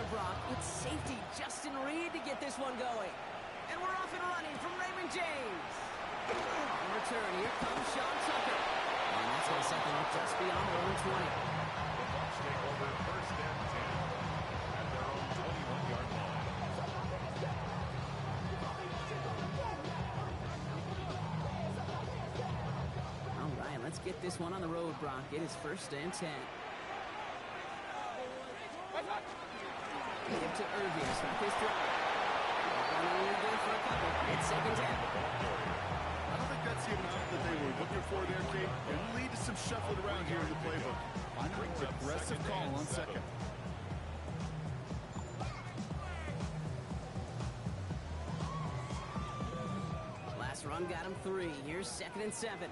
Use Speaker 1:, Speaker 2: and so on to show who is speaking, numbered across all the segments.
Speaker 1: here, Brock. It's safety Justin Reed to get this one going. And we're off and running from Raymond James. On return, here comes Sean Tucker. And that's going to set them up just beyond their own 20.
Speaker 2: The Bucs take over first and 10 at their own 21-yard line.
Speaker 1: All right, let's get this one on the road, Brock. It is first and 10. Give to Irving to start this drive. For a couple. It's second down.
Speaker 3: I don't think that's the amount that they were looking for there, Kate. It'll lead to some shuffling around here in the playbook. Find an aggressive call on second.
Speaker 1: Last run got him 3. Here's second and 7.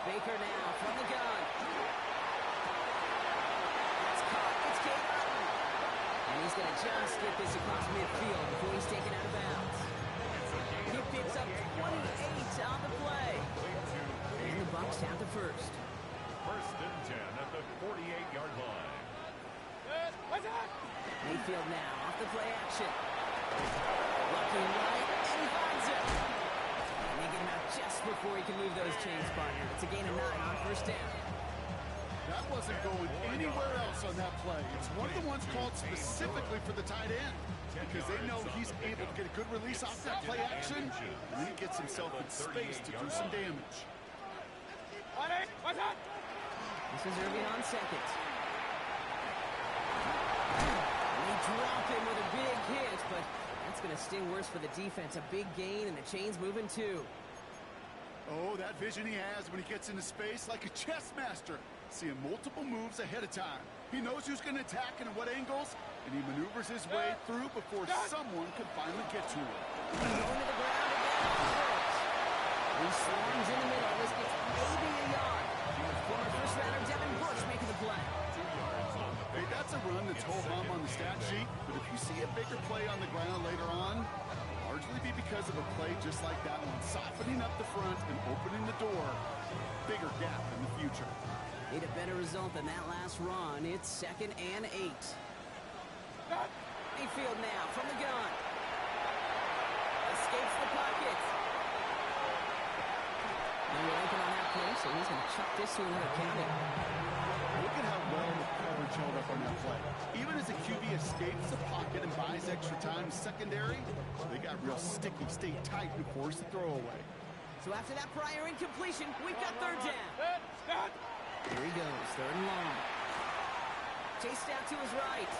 Speaker 1: Baker now from the gun. It's caught. It's Kate Martin. And he's going to just get this across midfield before he's taken out of bounds. He picks up 28 on the play. And the Bucs down to first.
Speaker 2: First and 10 at the 48-yard line.
Speaker 1: Mayfield now off the play action. Looking right, and he finds it. And they get him out just before he can move those chains, partner. It's a gain of 9 on first down.
Speaker 3: That wasn't going anywhere else on that play. It's one of the ones called specifically for the tight end because they know he's able to get a good release off that play action, and then he gets himself in space to do some damage.
Speaker 1: This is Irving on second. And they drop him with a big hit, but that's going to sting worse for the defense. A big gain, and the chain's moving too.
Speaker 3: Oh, that vision he has when he gets into space like a chess master. Seeing multiple moves ahead of time. He knows who's going to attack and at what angles, and he maneuvers his way through before someone can finally get to him.
Speaker 1: Going to the ground again. He swarms in the middle. This gets maybe a yard. Former first-rounder Devin Bush making the play.
Speaker 3: Hey, that's a run that's ho-hum on the stat sheet, but if you see a bigger play on the ground later on, it'll largely be because of a play just like that one, softening up the front and opening the door. Bigger gap in the future.
Speaker 1: Need a better result than that last run. It's second and 8. Mayfield now from the gun. Escapes the pocket. No open on that play, so he's going to chuck this to another county.
Speaker 3: Look at how well the coverage held up on that play. Even as the QB escapes the pocket and buys extra time secondary, they got real sticky, stayed tight, and forced the throw away.
Speaker 1: So after that prior incompletion, we've got third down. Here he goes, third and long. Chased out to his right.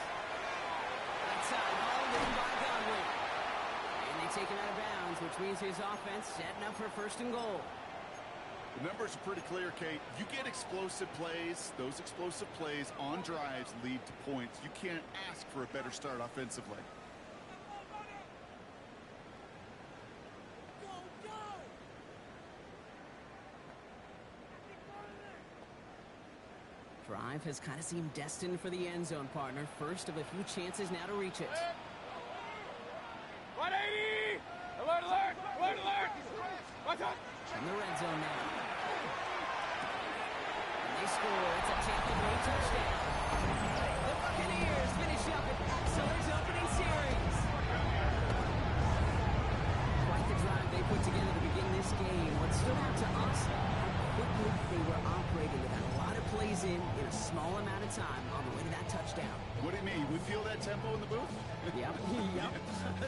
Speaker 1: Outside, hauled in by Godwin. And they take him out of bounds, which means his offense setting up for first and goal.
Speaker 3: The numbers are pretty clear, Kate. You get explosive plays. Those explosive plays on drives lead to points. You can't ask for a better start offensively.
Speaker 1: Drive has kind of seemed destined for the end zone, partner. First of a few chances now to reach it.
Speaker 4: 180! Alert, alert! Alert, alert!
Speaker 1: In the red zone now. And they score. It's a Tampa Bay touchdown. The Buccaneers finish up an excellent opening series. Quite the drive they put together to begin this game. What stood out to us, how quickly they were operating without a lot of plays in a small amount of time on the way to that touchdown.
Speaker 3: What do you mean? We feel that tempo in the booth?
Speaker 1: Yep, yep.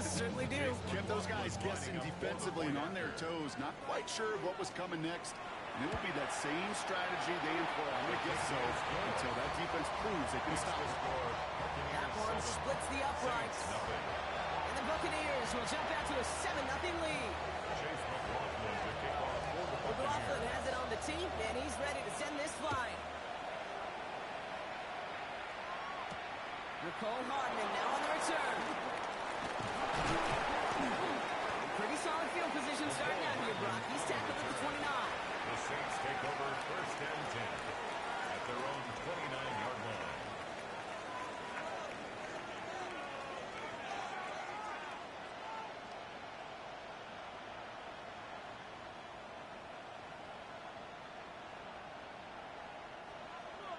Speaker 1: Certainly do.
Speaker 3: Kept those guys guessing defensively and on their toes, not quite sure what was coming next. And it will be that same strategy they employ, I would guess so, until that defense proves they can stop it.
Speaker 1: That one splits the uprights. And the Buccaneers will jump out to a 7-0 lead. McLaughlin has it on the team, and he's ready to send this flying. Nicole Hardman now on the return. Pretty solid field position starting out here, Brock. He's tackled at the 29.
Speaker 2: The Saints take over first and 10 at their own 29-yard line.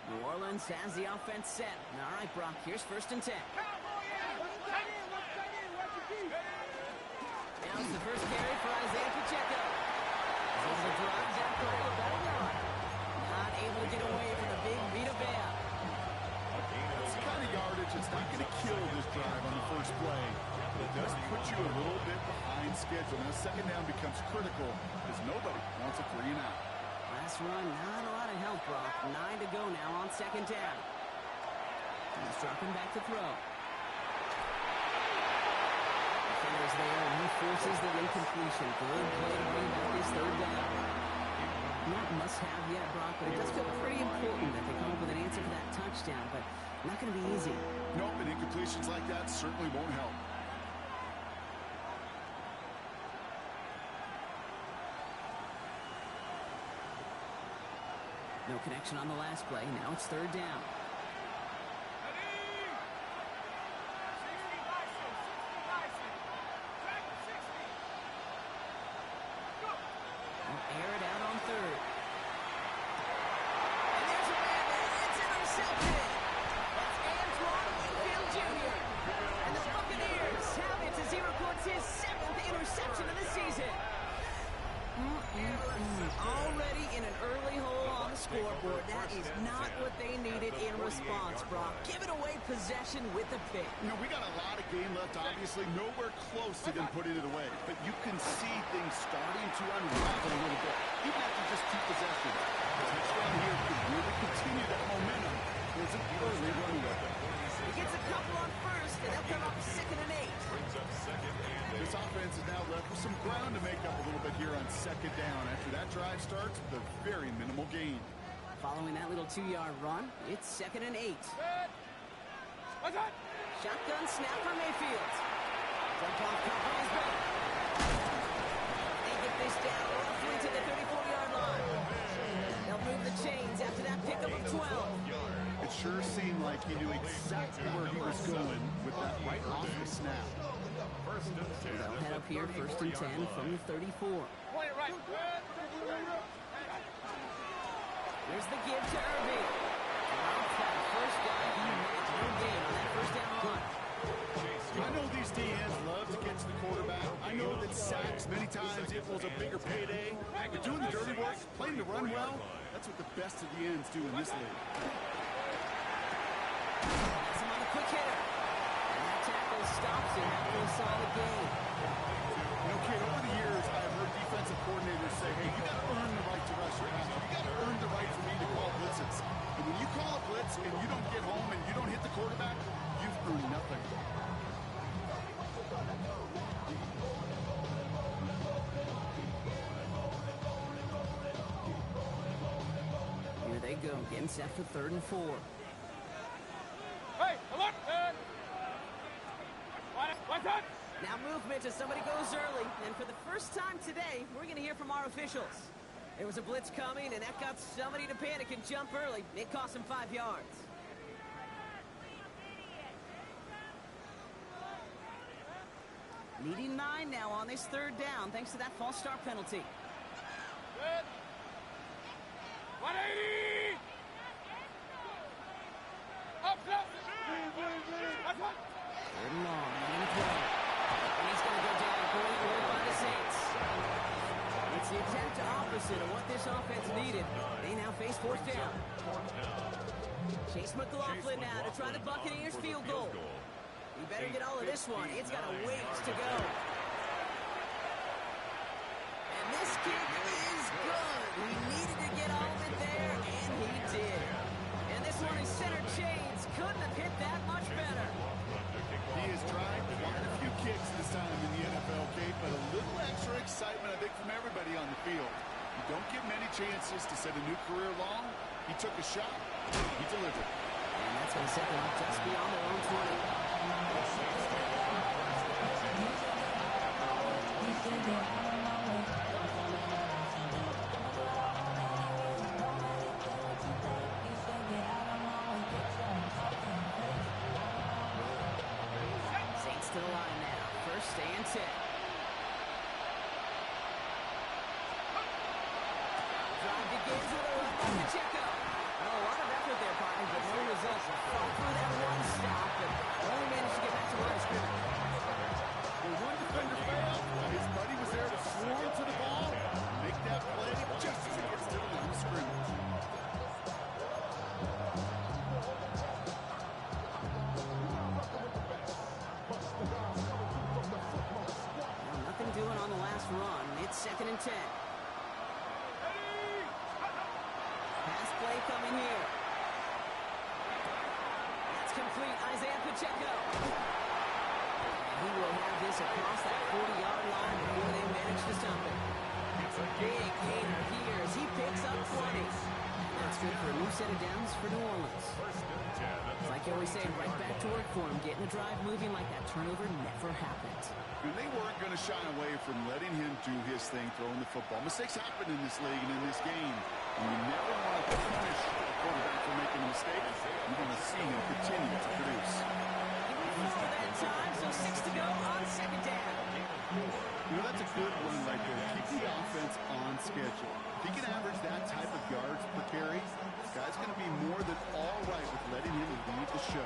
Speaker 1: New Orleans has the offense set. All right, Brock, here's 1st and 10. Now it's the first carry for Isaiah Pacheco. He's able to drive that play about a yard. Not able to get away from the big Vita Vea.
Speaker 3: That's the kind of yardage that's not going to kill this drive on the first play. But it does put you a little bit behind schedule. Now, 2nd down becomes critical because nobody wants a 3 and out.
Speaker 1: Last run, not a lot of help, Brock. 9 to go now on 2nd down. He's dropping back to throw. Defenders there, and he forces the incompletion. Good play to bring back this 3rd down. Not must-have yet, Brock, but it does feel pretty important that they come up with an answer for that touchdown, but not going to be easy.
Speaker 3: Nope, and incompletions like that certainly won't help.
Speaker 1: No connection on the last play. Now it's 3rd down. They'll air it out on 3rd. And there's a man there. It's intercepted. That's Antoine Winfield Jr. And the Buccaneers have it as he records his 7th interception of the season. Already in an early hole on the scoreboard. That is not what they needed in response, Brock. Giving away possession with a pick.
Speaker 3: You know, we got a lot of game left, obviously. Nowhere close to them putting it away. But you can see things starting to unravel a little bit, even after just 2 possessions. The touchdown here could really continue that momentum towards an early runaway.
Speaker 1: He gets a couple on 1st, and they'll come up 2nd and 8.
Speaker 2: Brings up 2nd and 8.
Speaker 3: This offense is now left with some ground to make up a little bit here on 2nd down. After that drive starts, the very minimal gain.
Speaker 1: Following that little 2-yard run, it's 2nd and 8. Shotgun snap for Mayfield. Jump off cover is back. They get this down roughly to the 34-yard line. They'll move the chains after that pickup of 12.
Speaker 3: It sure seemed like he knew exactly where he was going with that right off the snap.
Speaker 2: 1st and 10.
Speaker 1: They'll head up here 1st and 10 from the 34. Here's the give to Irving. Drops that first guy. He made no gain on that 1st down run.
Speaker 3: I know these DNs love to get to the quarterback. I know that sacks many times equals a bigger payday. But doing the dirty work, playing to run well, that's what the best of the ends do in this league.
Speaker 1: Has him on the quick hitter. And that tackle stops him after a solid gain.
Speaker 3: You know, kid, over the years, I've heard defensive coordinators say, hey, you got to earn the right to rush your passer. You got to earn the right for me to call blitzes. And when you call a blitz and you don't get home and you don't hit the quarterback, you've earned nothing.
Speaker 1: Here they go, getting set for 3rd and 4.
Speaker 4: Hey, look! What's up?
Speaker 1: Now movement as somebody goes early. And for the first time today, we're going to hear from our officials. There was a blitz coming, and that got somebody to panic and jump early. It cost him 5 yards. Needing 9 now on this 3rd down, thanks to that false start penalty.
Speaker 4: Good. 180! Up, up!
Speaker 1: 3rd and long, and throw. And he's going to go down, going away by the Saints. It's the exact opposite of what this offense needed. They now face 4th down. Chase McLaughlin now to try the Buccaneers field goal. You better get all of this one. It's got a ways to go. And this kick is good. He needed to get all of it there, and he did. And this one is center chains. Couldn't have hit that much better.
Speaker 3: He has tried quite a few kicks this time in the NFL, Kate, but a little extra excitement, I think, from everybody on the field. You don't get many chances to set a new career long. He took a shot. He delivered.
Speaker 1: And that's going to set them up just beyond their own 20. Saints to the line now. 1st and 10. Drive begins with a run by Pacheco. Oh, a lot of effort there, partner. complete. Isaiah Pacheco. He will have this across that 40-yard line before they manage to stop it. Big gainer here as he picks up 20. That's good for a new set of downs for New Orleans. It's like you always say, right back to work for him. Getting the drive moving like that turnover never happened.
Speaker 3: And they weren't going to shy away from letting him do his thing, throwing the football. Mistakes happen in this league and in this game. And you never want to punish a quarterback for making a mistake. You want to see him continue to produce.
Speaker 1: That time, so 6 to go on second down.
Speaker 3: You know, that's a good run right there. Keep the offense on schedule. If he can average that type of yards per carry, this guy's going to be more than all right with letting him lead the show.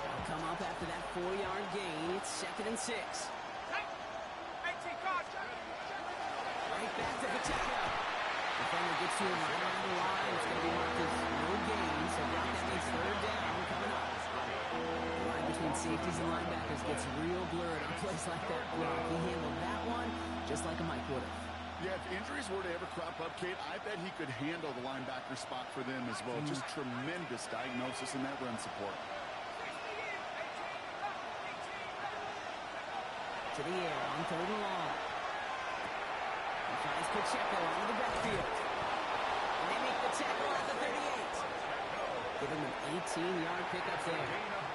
Speaker 1: They'll come up after that 4-yard gain. It's 2nd and 6. Right back to Pacheco. Defender gets to him right around the line. It's going to be marked as no gain. So Brock, that means 3rd down coming up. The line between safeties and linebackers gets real blurred on plays like that. Brock, he handled that one just like a Mike would have.
Speaker 3: Yeah, if injuries were to ever crop up, Kate, I bet he could handle the linebacker spot for them as well. Just tremendous diagnosis in that run support.
Speaker 1: To the air on 3rd and long. He finds Pacheco out of the backfield. And they make the tackle at the 38. Give him an 18-yard pickup there.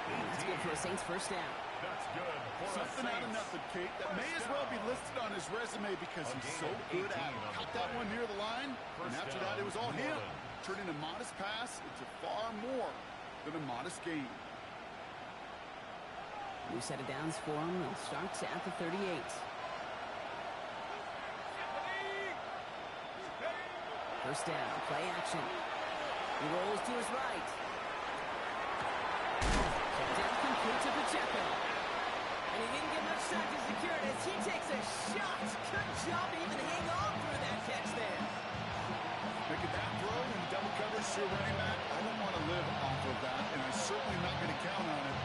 Speaker 1: And that's good for a Saints first down.
Speaker 2: That's good for
Speaker 3: Something out of nothing, Kate. That may as well be listed on his resume because he's so good at it. Caught that one near the line, and after that, it was all him. Turning a modest pass into far more than a modest gain.
Speaker 1: New set of downs for him. They'll start at the 38. First down, play action. He rolls to his right. Check down complete to Pacheco. And he didn't get much time to secure it as he takes a shot. Good job to even hang on through that catch there.
Speaker 3: Making that throw in double coverage to a running back, I don't want to live off of that, and I'm certainly not going to count on it.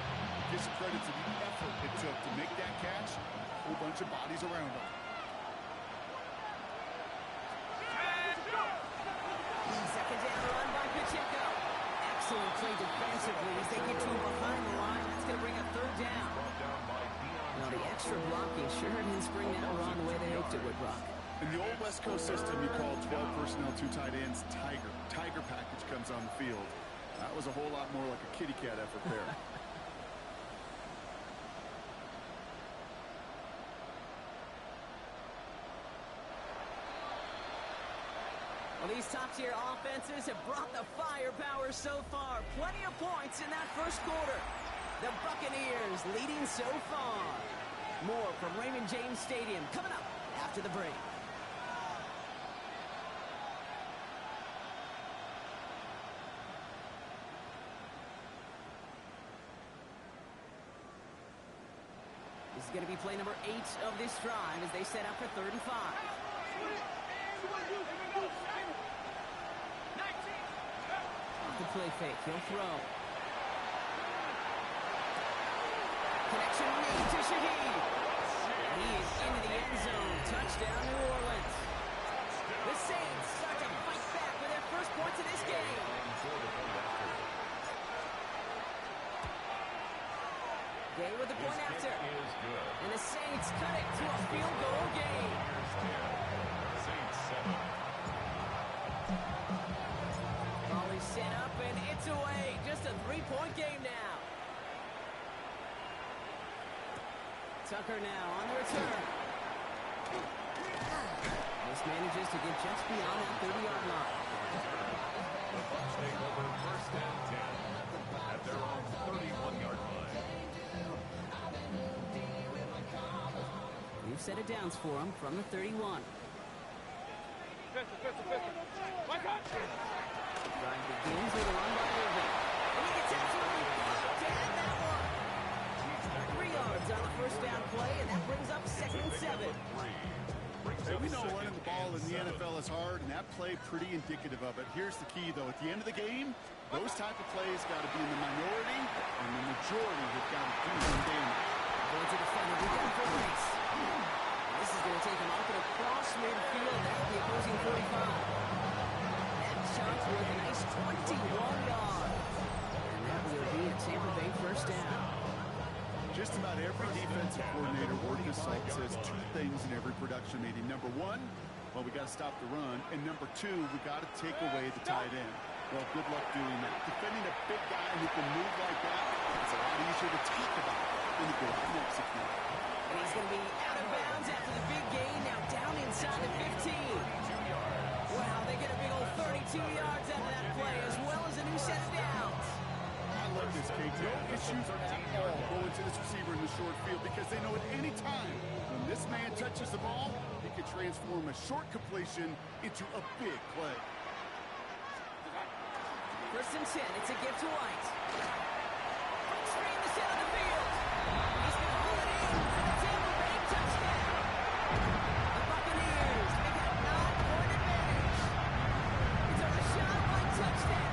Speaker 3: Give some credit to the effort it took to make that catch. A whole bunch of bodies around him.
Speaker 1: Second down run by Pacheco. Excellent play defensively as they get to him behind the line. That's going to bring a 3rd down. Now the extra blocking sure didn't spring that around the way they hoped it would, Brock.
Speaker 3: In the old West Coast system, you call 12 personnel, 2 tight ends, Tiger. Tiger package comes on the field. That was a whole lot more like a kitty cat effort there.
Speaker 1: Well, these top-tier offenses have brought the firepower so far. Plenty of points in that first quarter. The Buccaneers leading so far. More from Raymond James Stadium coming up after the break. This is going to be play number 8 of this drive as they set up for 35. The play fake. He'll throw. Connection made to Shaheed. He is into the end zone. Touchdown, New Orleans. The Saints start to fight back with their first points of this game. Gay with the point after. And the Saints cut it to a field goal game.
Speaker 2: Saints 7.
Speaker 1: Set up and it's away. Just a 3-point game now. Tucker now on the return. This manages to get just beyond that 30-yard line.
Speaker 2: The Bucs take over first and 10 at their own 31-yard line.
Speaker 1: New set of downs for him from the 31. Drive begins with a run by Irving. And he gets absolutely fucked to end that one. 3 yards on the first down play, and that brings up 2nd and 7.
Speaker 3: Hey, we know running the ball in the NFL is hard, and that play pretty indicative of it. Here's the key, though. At the end of the game, those type of plays got to be in the minority, and the majority have got to do some damage.
Speaker 1: Going to defender, we got for race. This is going to take him up and across midfield. That's the opposing 45. That shot's worth a nice 21 yards.
Speaker 3: about every defensive coordinator worth his salt says two things in every production meeting. Number one, well, we got to stop the run. And number two, we got to take away the tight end. Well, good luck doing that. Defending a big guy who can move like that, it's a lot easier to talk about than to go out and execute.
Speaker 1: And he's going to be out of bounds after the big gain. Now down inside the 15. Wow, they get a big old 32 yards out of that play, as well as a new set of downs.
Speaker 3: I love this, Kate. No issues at all going to this receiver in the short field because they know at any time when this man touches the ball, he can transform a short completion into a big play.
Speaker 1: First and 10, it's a gift to White. Straight in the center of the field. He's going to pull it in for the Tampa Bay touchdown. The Buccaneers make it a 9-point advantage. It's a Rashad White touchdown.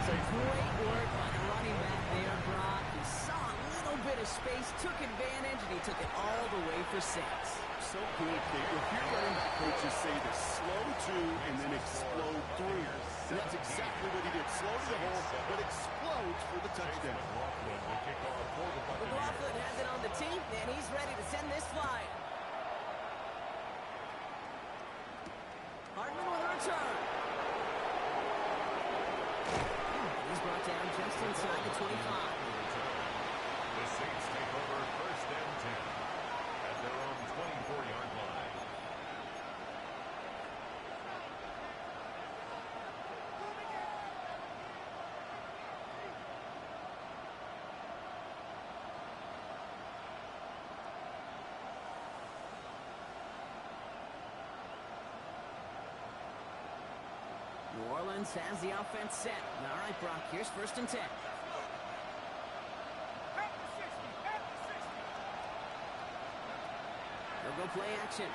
Speaker 1: So great work by the running back there, Brock. He saw a little bit of space, took advantage, and he took it all the way for 6.
Speaker 3: So good, Kate. You'll hear running back coaches say to slow to and then explode through. And that's exactly what he did. Slow to the hole, but explodes for the touchdown.
Speaker 1: McLaughlin has it on the tee, and he's ready to send this flyer. Hardman with a return. He's brought down just inside the 25.
Speaker 2: The Saints take over first and 10 at their own 24-yard line.
Speaker 1: New Orleans has the offense set. All right, Brock, here's first and 10. They'll go play action.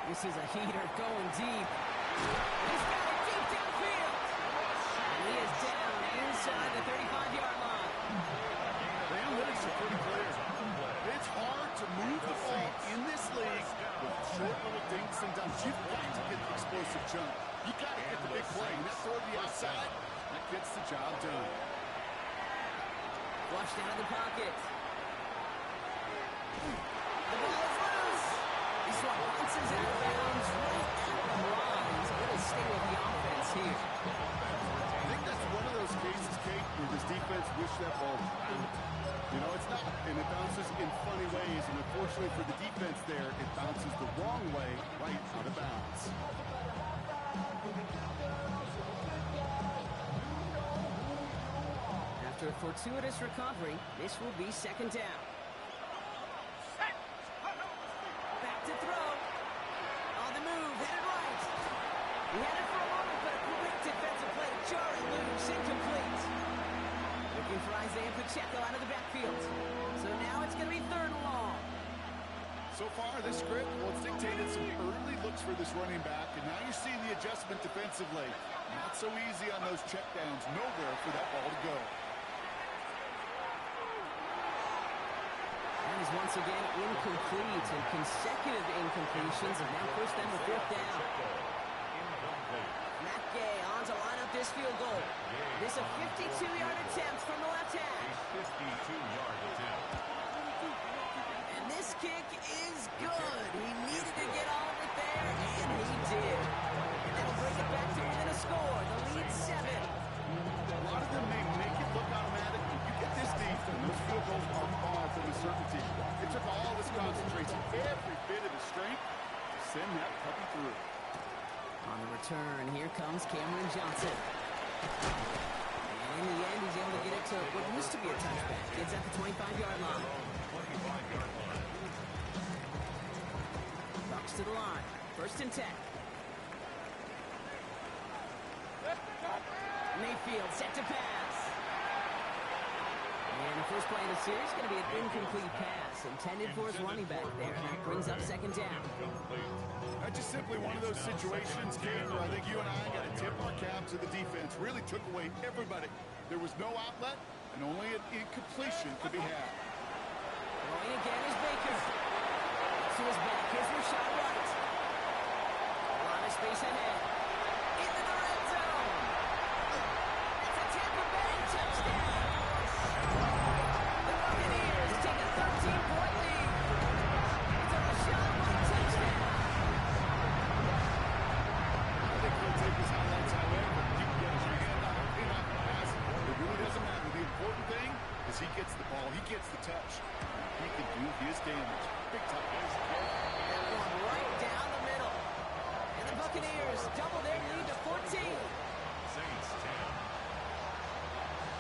Speaker 1: This is a heater going deep. He's got it deep downfield. And he is down inside the 35-yard line.
Speaker 3: The analytics are pretty clear. It's hard to move the ball in this league with short little dinks and dumps. You've got to get the explosive jump. You've got to get the big play. And that throw to the outside, that gets the job done.
Speaker 1: Flushed out of the pocket. The ball is loose. He bounces out of bounds right at the lines. It'll stay with the offense here.
Speaker 3: I think that's one of those cases, Kate, where this defense wished that ball was out. You know, it's not, and it bounces in funny ways, and unfortunately for the defense there, it bounces the wrong way right out of bounds.
Speaker 1: After a fortuitous recovery, this will be second down. Back to throw. On the move, headed right. He had it for a moment, but a great defensive play to jar it loose, incomplete. Looking for Isaiah Pacheco out of the backfield. So now it's going to be third and long.
Speaker 3: So far, this script, well, it's dictated some early looks for this running back, and now you're seeing the adjustment defensively. Not so easy on those checkdowns. Nowhere for that ball to go.
Speaker 1: That is once again incomplete, and consecutive incompletions have now pushed them to fourth down. Matt Gay on to line up this field goal. This a 52-yard attempt from the left hash.
Speaker 2: 52-yard attempt.
Speaker 1: And this kick is good. He needed to get all of it there, and he did. And that'll bring it back to within a score. The lead 7.
Speaker 3: A lot of them may make it look automatic, but you get this deep, and those field goals are far from a certainty. It took all this concentration, every bit of his strength, to send that puppy through.
Speaker 1: On the return, here comes Cameron Johnson. And in the end, he's able to get it to what used to be a touchback. It's at the 25-yard line.
Speaker 2: 25-yard line.
Speaker 1: Bucks to the line. First and 10. Mayfield set to pass. And the first play of the series is going to be an incomplete pass intended for his running back there. And that brings up second down.
Speaker 3: That's just simply one of those situations, Kate, where I think you and I got to tip our cap to the defense. Really took away everybody. There was no outlet, and only an incompletion could be had.
Speaker 1: Going again is Baker. To his back. Here's Rashad White. A lot of space ahead. Into the red zone. It's a Tampa Bay touchdown.
Speaker 3: is damaged. Big time.
Speaker 1: That one right down the middle. And the Buccaneers double their lead to 14.
Speaker 2: Saints 10.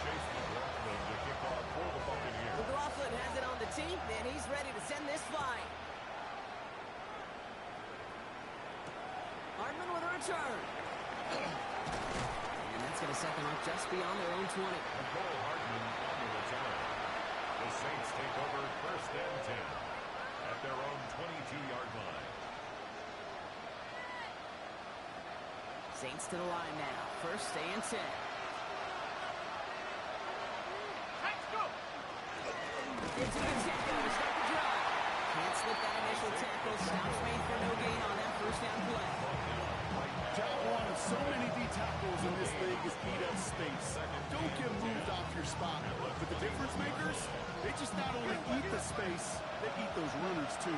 Speaker 2: Chase McLaughlin to kick off for the Buccaneers.
Speaker 1: McLaughlin has it on the tee, and he's ready to send this flying. Hardman with a return. And that's going to set them up just beyond their own 20.
Speaker 2: Nicole Hardman on the return. The Saints take over first and 10 at their own 22-yard line.
Speaker 1: Saints to the line now. First and 10. It's a good tackle to start the drive. Can't slip that initial tackle. Stops made for no gain on that first down play.
Speaker 3: Job one of so many D tackles in this league is eat up space. Don't get moved off your spot. But the difference makers, they just not only eat the space, they eat those runners too.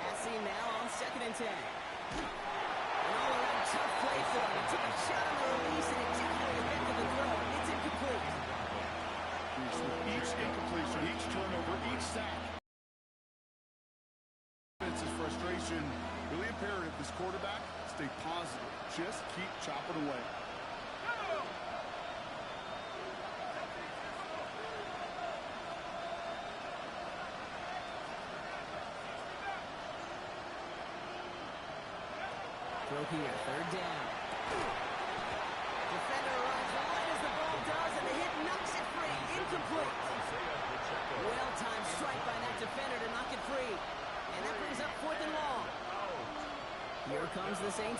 Speaker 1: Passing now on second and 10. An all-around tough play for him. He took a shot on the release, and it definitely affected the throw. It's incomplete.
Speaker 3: With each incompletion, each turnover, each sack. Defense's frustration, really imperative. This quarterback, stay positive. Just keep chopping away.
Speaker 1: Throw here, third down. Defender arrives right as the ball does, and the hit knocks it free. Incomplete. Well-timed strike by that defender to knock it free. And that brings up fourth and long. Here comes the Saints.